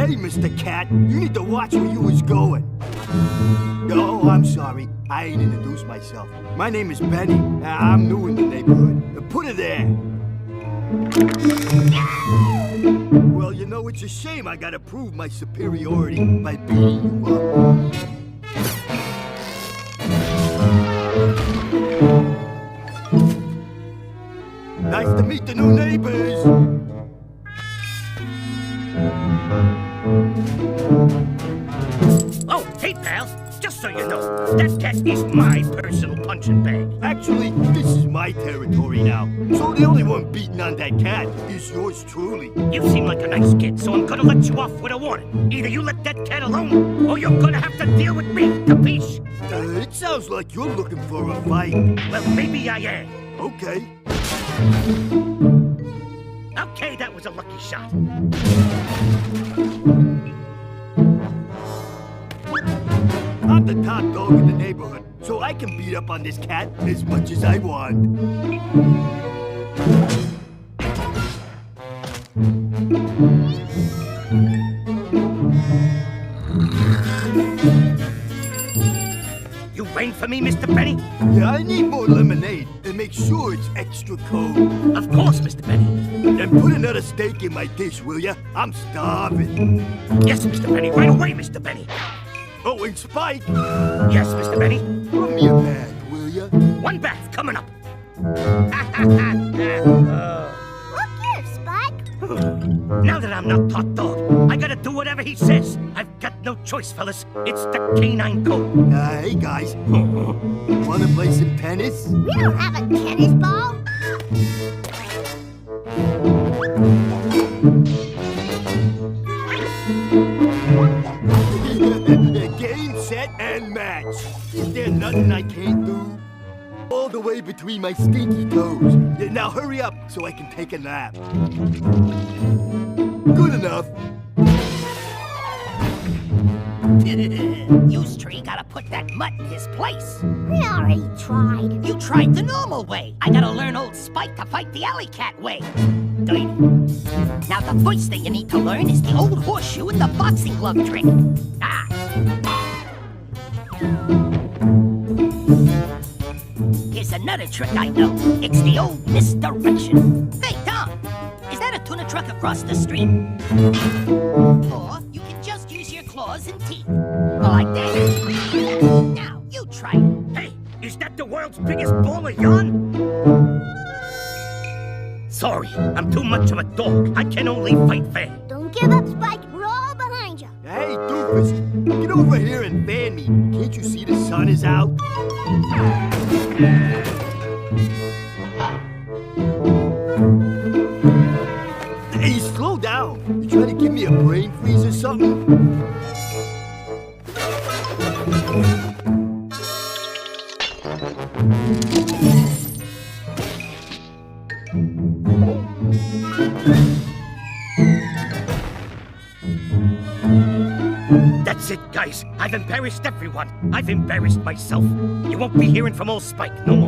Hey, Mr. Cat, you need to watch where you was going. Oh, I'm sorry. I ain't introduced myself. My name is Benny. I'm new in the neighborhood. Put it there. Well, you know, it's a shame I gotta prove my superiority by beating you up. Nice to meet the new neighbors. Oh, hey, pals. Just so you know, that cat is my personal punching bag. Actually, this is my territory now. So the only one beating on that cat is yours truly. You seem like a nice kid, so I'm gonna let you off with a warning. Either you let that cat alone, or you're gonna have to deal with me, capiche? It sounds like you're looking for a fight. Well, maybe I am. Okay. Okay, that was a lucky shot. I'm the top dog in the neighborhood, so I can beat up on this cat as much as I want. You waiting for me, Mr. Benny? Yeah, I need more lemonade, and make sure it's extra cold. Of course, Mr. Benny. Then put another steak in my dish, will ya? I'm starving. Yes, Mr. Benny. Right away, Mr. Benny. Oh, and Spike! Yes, Mr. Benny. Throw me a bath, will ya? One bath coming up. Look here, Spike. Now that I'm not top dog, I gotta do whatever he says. I've got no choice, fellas. It's the canine code. Hey, guys. Wanna play some tennis? We don't have a tennis ball. Game, set, and match. Is there nothing I can't do? All the way between my stinky toes. Yeah, now hurry up so I can take a nap. Good enough. You three gotta put that mutt in his place. We already tried. You tried the normal way. I gotta learn old Spike to fight the alley cat way. Dirty. Now the first thing you need to learn is the old horseshoe and the boxing glove trick. Ah. Here's another trick I know. It's the old misdirection. Hey, Tom, is that a tuna truck across the street? Or you can just use your claws and teeth. Like that. Now, you try it. Hey, is that the world's biggest ball of yarn? Sorry, I'm too much of a dog. I can only fight fair. Don't give up, Spike. We're all behind you. Hey, doofus, get over here and fan me. Can't you see the sun is out? Hey, slow down. You trying to give me a brain freeze or something? That's it, guys. I've embarrassed everyone. I've embarrassed myself. You won't be hearing from old Spike no more.